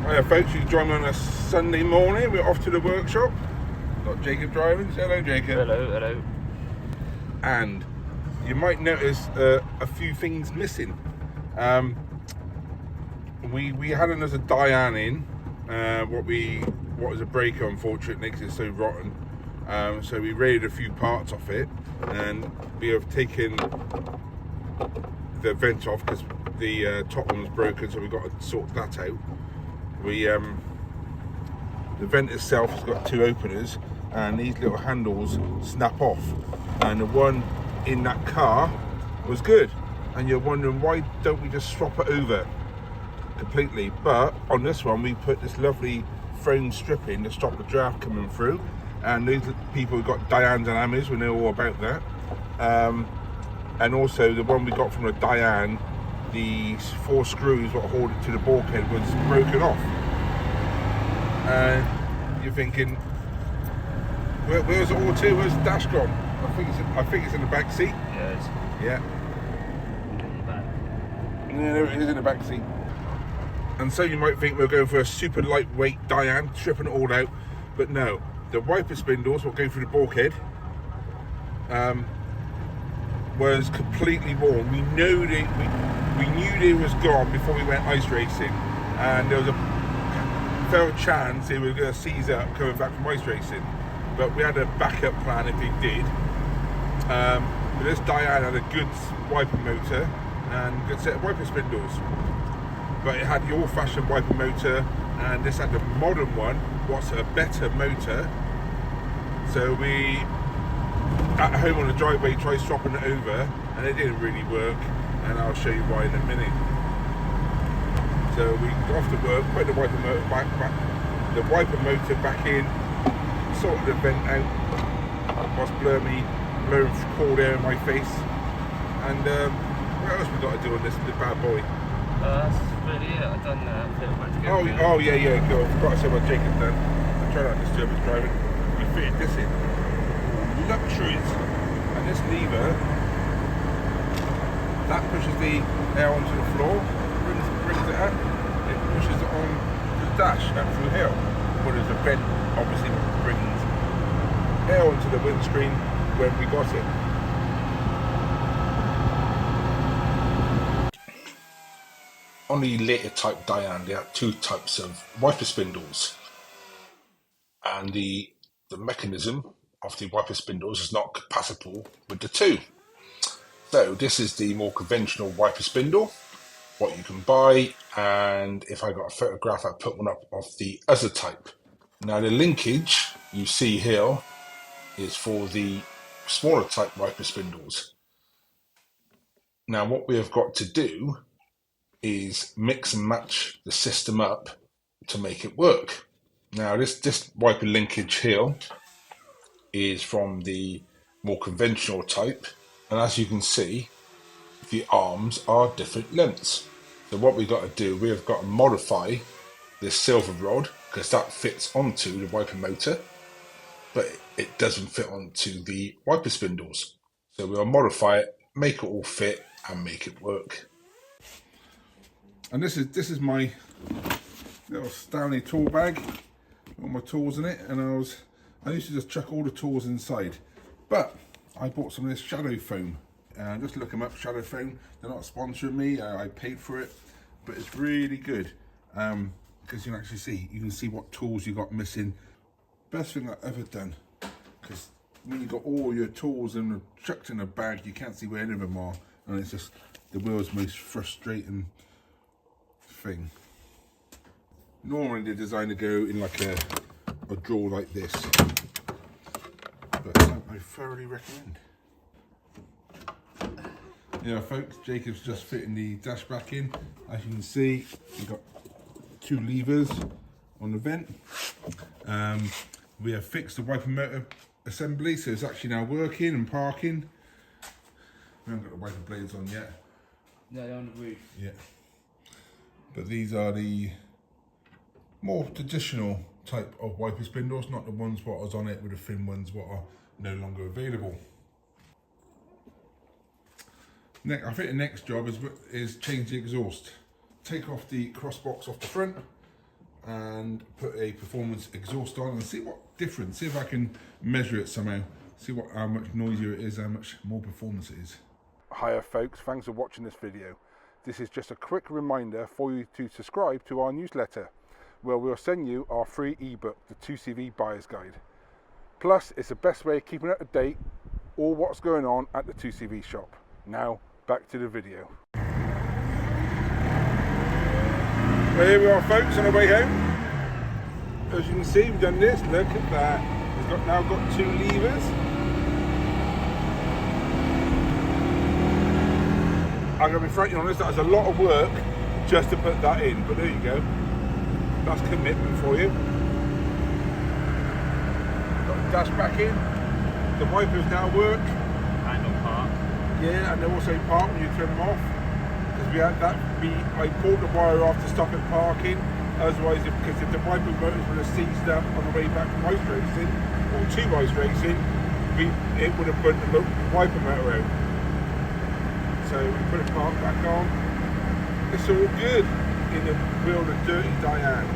Hiya folks, you join me on a Sunday morning. We're off to the workshop. Got Jacob driving. Say hello, Jacob. Hello, hello. And you might notice a few things missing. We had another Dyane in. What was a breaker, unfortunately, because it's so rotten. So we raided a few parts off it, and we have taken the vent off because the top one was broken, so we've got to sort that out. The vent itself has got two openers, and these little handles snap off, and the one in that car was good, and you're wondering why don't we just swap it over completely. But on this one we put this lovely foam strip in to stop the draft coming through, and these people who got Dyanes and Amis will know all about that. And also the one we got from the Dyane, the 4 screws that hold it to the bulkhead was broken off. And you're thinking, where's the auto? Where's the dash gone? I think it's in the back seat. Yes. Yeah. Yeah, there it is in the back seat. And so you might think we're going for a super lightweight Dyane, stripping it all out, but no. The wiper spindles, what go through the bulkhead, was completely worn. We knew they was gone before we went ice racing, and there was a fair chance they were going to seize up coming back from ice racing, but we had a backup plan if they did. But this Dyane had a good wiper motor and a good set of wiper spindles, but it had the old-fashioned wiper motor, and this had the modern one, what's a better motor. So we, at home on the driveway, tried swapping it over, and it didn't really work, and I'll show you why in a minute. So we got off to work, put the wiper motor back in, sorted the vent out, whilst blowing cold air in my face. And what else we got to do on this bad boy? That's really it. I've done a bit of work together. Oh yeah, go. I forgot to say what Jacob's done. I try not to disturb his driving. We fitted this in. Luxuries. And this lever, that pushes the air onto the floor, brings it up, it pushes it on the dash up through here. Whereas the vent obviously brings air onto the windscreen when we got it. On the later type Dyane, they had 2 types of wiper spindles, and the mechanism of the wiper spindles is not compatible with the 2. So this is the more conventional wiper spindle, what you can buy, and if I got a photograph, I put one up of the other type. Now the linkage you see here is for the smaller type wiper spindles. Now what we have got to do is mix and match the system up to make it work. Now this wiper linkage here is from the more conventional type, and as you can see, the arms are different lengths. So what we've got to do, we have got to modify this silver rod, because that fits onto the wiper motor, but it doesn't fit onto the wiper spindles. So we'll modify it, make it all fit, and make it work. And this is my little Stanley tool bag, all my tools in it, and I used to just chuck all the tools inside, but I bought some of this shadow foam. Just look them up, shadow foam. They're not sponsoring me, I paid for it, but it's really good, because you can see what tools you got missing. Best thing I've ever done, because when you got all your tools chucked in a bag, you can't see where any of them are, and it's just the world's most frustrating thing. Normally the design to go in like a drawer like this, but I thoroughly recommend. Yeah folks, Jacob's just fitting the dash back in. As you can see, we've got 2 levers on the vent. We have fixed the wiper motor assembly, so it's actually now working and parking. We haven't got the wiper blades on yet. No, they're on the roof. Yeah. But these are the more traditional type of wiper spindles, not the ones what was on it with the thin ones what are no longer available. I think the next job is change the exhaust. Take off the cross box off the front, and put a performance exhaust on and see what difference, see if I can measure it somehow, see how much noisier it is, how much more performance it is. Hiya folks, thanks for watching this video. This is just a quick reminder for you to subscribe to our newsletter, where we'll send you our free ebook, the 2CV Buyer's Guide. Plus, it's the best way of keeping up to date all what's going on at the 2CV shop. Now, back to the video. Well, here we are folks, on our way home. As you can see, we've done this, look at that. It's now got 2 levers. I'm going to be frankly honest, that was a lot of work just to put that in, but there you go. That's commitment for you. Got the dash back in. The wipers now work. And on park. Yeah, and they also park when you turn them off. Because we had that, I pulled the wire off to stop it parking. Otherwise, because if the wiper motors would have seized up on the way back from ice racing, or to ice racing, it would have burnt the wiper motor out. So we put the park back on. It's all good in the world of Dirty Dyane.